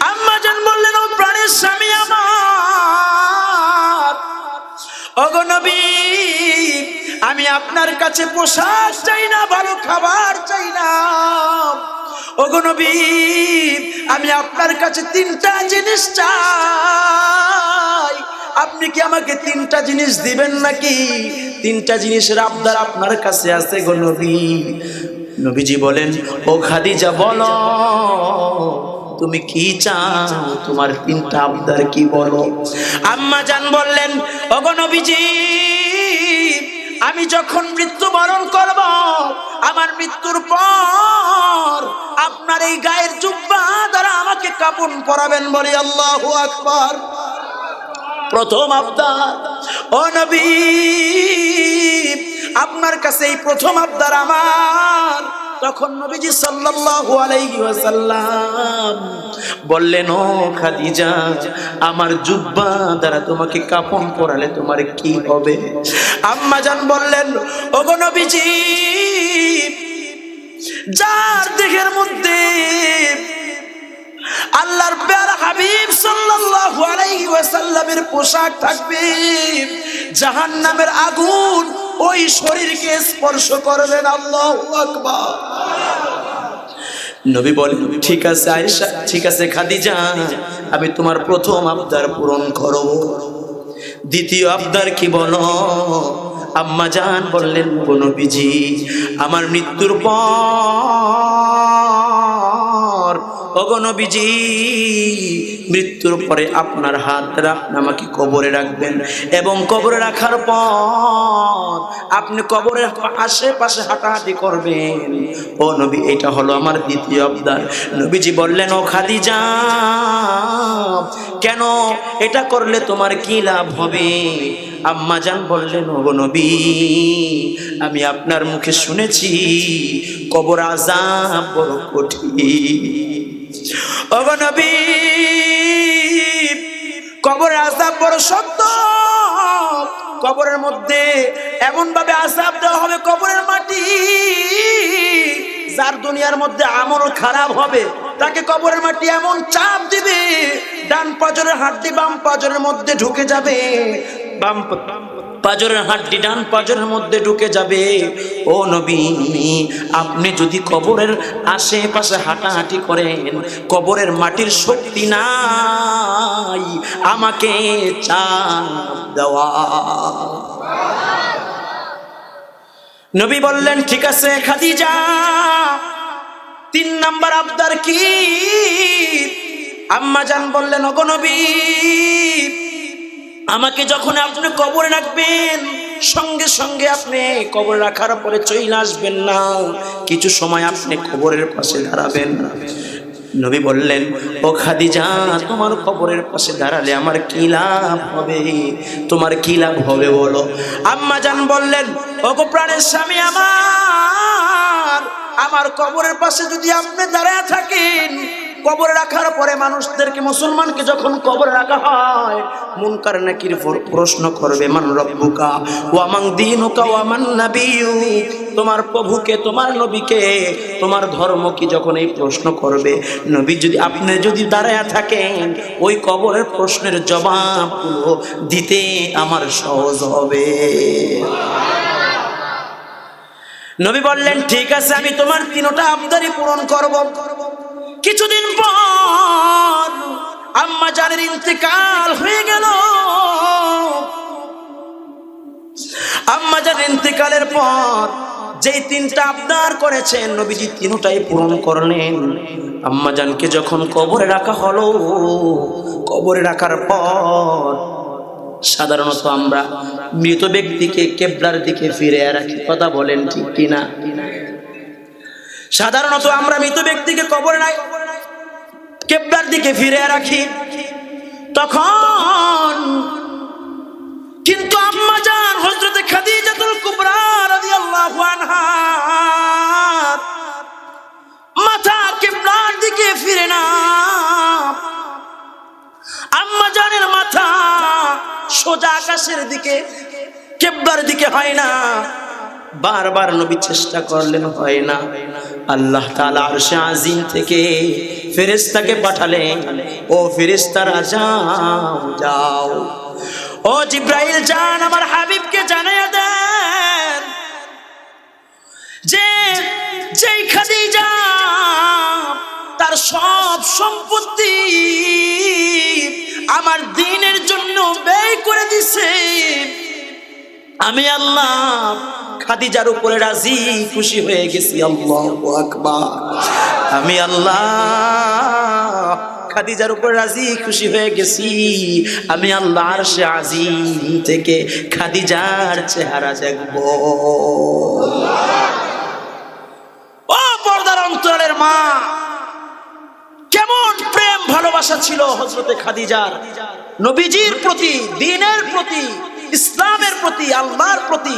আম্মা জান বললেন, ও প্রাণের স্বামী আমার, ওগো নবী, আমি আপনার কাছে পোশাক চাই না, ভালো খাবার চাই না। ওগো নবী, আমি আপনার কাছে 3টা জিনিস চাই, আপনি কি আমাকে 3টা জিনিস দিবেন নাকি? 3টা জিনিসের আবদার আপনার কাছে আছে গো নবী। নবীজি বলেন, ও খাদিজা, বলো তুমি কি চাও, তোমার 3টা আবদার কি বলো? আম্মা জান বললেন, ওগো নবীজি, আমি যখন মৃত্যুবরণ করব আমার মৃত্যুর পর আপনার এই গায়ের জুব্বা দ্বারা আমাকে কাফন পরাবেন, বলি আল্লাহু আকবার। প্রথম আবদার, ও নবী আপনার কাছে এই প্রথম আবদার আমার। তখন নবীজি সাল্লাল্লাহু আলাইহি ওয়াসাল্লাম বললেন, ও খাদিজা, আমার জুব্বা দ্বারা তোমাকে কাফন পরালে তোমার কি হবে? আম্মা জান বললেন, ওগো নবীজি, যার দেহের মধ্যে আল্লাহর প্যারা হাবিব সাল্লাল্লাহু আলাইহি ওয়াসাল্লামের পোশাক থাকবে, জাহান্নামের আগুন ওই শরীরকে স্পর্শ করবেন। আল্লাহু আকবার। নবী বলেন, ঠিক আছে আয়েশা, ঠিক আছে খাদিজা, আমি তোমার প্রথম আবদার পূরণ করব। দ্বিতীয় আবদার কি বলো? আম্মা জান বললেন, গো নবীজি, আমার মৃত্যুর পর, ওগো নবীজি, মৃত্যুর পরে আপনার হাত রাখবেন, আমাকে কবরে রাখবেন, এবং কবরে রাখার পর আপনি কবরের আশেপাশে হাঁটাহাঁটি করবেন। ও নবী, এটা হলো আমার দ্বিতীয় আবদার। নবীজি বললেন, ও খাদিজা, কেন? এটা করলে তোমার কি লাভ হবে? আম্মা জান বললেন, ওগো নবী, আমি আপনার মুখে শুনেছি কবর আযাব বড় কঠিন। ওগো নবী, কবরের আযাব বড় শক্ত। কবরের মধ্যে এমন ভাবে আযাব দেওয়া হবে, কবরের মাটি, যার দুনিয়ার মধ্যে আমল খারাপ হবে তাকে কবরের মাটি এমন চাপ দিবে, ডান পাজরের হাড্ডি বাম পাজরের মধ্যে ঢুকে যাবে, বাম পাজরের হাড্ডি ডান পাজরের মধ্যে ঢুকে যাবে। ও নবী, আপনি যদি কবরের আশেপাশে হাঁটাহাঁটি করেন, কবরের মাটির শক্তি নাই আমাকে চাপ দেওয়া। নবী বললেন, ঠিক আছে খাদিজা, 3 নাম্বার আবদার কি? আম্মা জান বললেন, ওগো নবী, আমাকে যখন আপনি কবরে রাখবেন, সঙ্গে সঙ্গে আপনি কবরে রাখার পরে চলে আসবেন না, কিছু সময় আপনি কবরের পাশে দাঁড়াবেন। নবী বললেন, ও খাদিজা, তোমার কবরের পাশে দাঁড়ালে আমার কি লাভ হবে? তোমার কি লাভ হবে বলো? আম্মা জান বললেন, ওগো প্রাণের স্বামী আমার কবরের পাশে যদি আপনি দাঁড়ায় থাকেন, কবরে রাখার পরে মানুষদেরকে, মুসলমানকে যখন কবরে রাখা হয়, মুনকার নাকির প্রশ্ন করবে, মান রব্বুকা ওয়া মান দীনুকা ওয়া মান নাবিয়্যুক, তোমার প্রভুকে, তোমার নবীকে, তোমার ধর্ম কি, যখন এই প্রশ্ন করবে, নবী যদি, আপনি যদি দাঁড়ায় থাকেন, ওই কবরের প্রশ্নের জবাবগুলো দিতে আমার সহজ হবে। নবী বললেন, ঠিক আছে, আমি তোমার 3টা আবদারই পূরণ করব। কিছুদিন পর আম্মা জানের ইন্তেকাল হয়ে গেল। আম্মা জানের ইন্তেকালের পর যেই 3টা আবদার করেছেন, নবীজি 3টাই পূরণ করলেন। আম্মা জানকে যখন কবরে রাখা হলো, কবরে রাখার পর সাধারণত আমরা মৃত ব্যক্তিকে কিবলার দিকে ফিরে রাখি, কথা বলেন ঠিক কিনা? সাধারণত আমরা মৃত ব্যক্তিকে কবরে নাই, কিবলার দিকে ফিরে রাখি। তখন কিন্তু আম্মা জান হযরত খাদিজাতুল কুবরা রাদিয়াল্লাহু আনহা মাথা কিবলার দিকে ফিরে না, আম্মা জানের মাথা সোজা আকাশের দিকে, কিবলার দিকে হয় না। বারবার নবী চেষ্টা করলেন, হয় না। আল্লাহ তাআলা আরশে আজিম থেকে ফেরেশতাকে পাঠালেন, ও ফেরেশতারা যাও যাও, ও জিবরাইল যান, আমার হাবিবকে জানিয়ে দেন যে যেই খাদিজা তার সব সম্পত্তি আমার দ্বীনের জন্য ব্যয় করে দিছে, আমি আল্লাহ খাদিজার উপরে রাজি খুশি হয়ে গেছি। আল্লাহু আকবার। আমি আল্লাহ খাদিজার উপরে রাজি খুশি হয়ে গেছি। আমি আল্লাহ আরশে আজিম থেকে খাদিজার চেহারা দেখব। হযরতে খাদিজার নবীজির প্রতি, দ্বীনের প্রতি, ইসলামের প্রতি, আল্লাহর প্রতি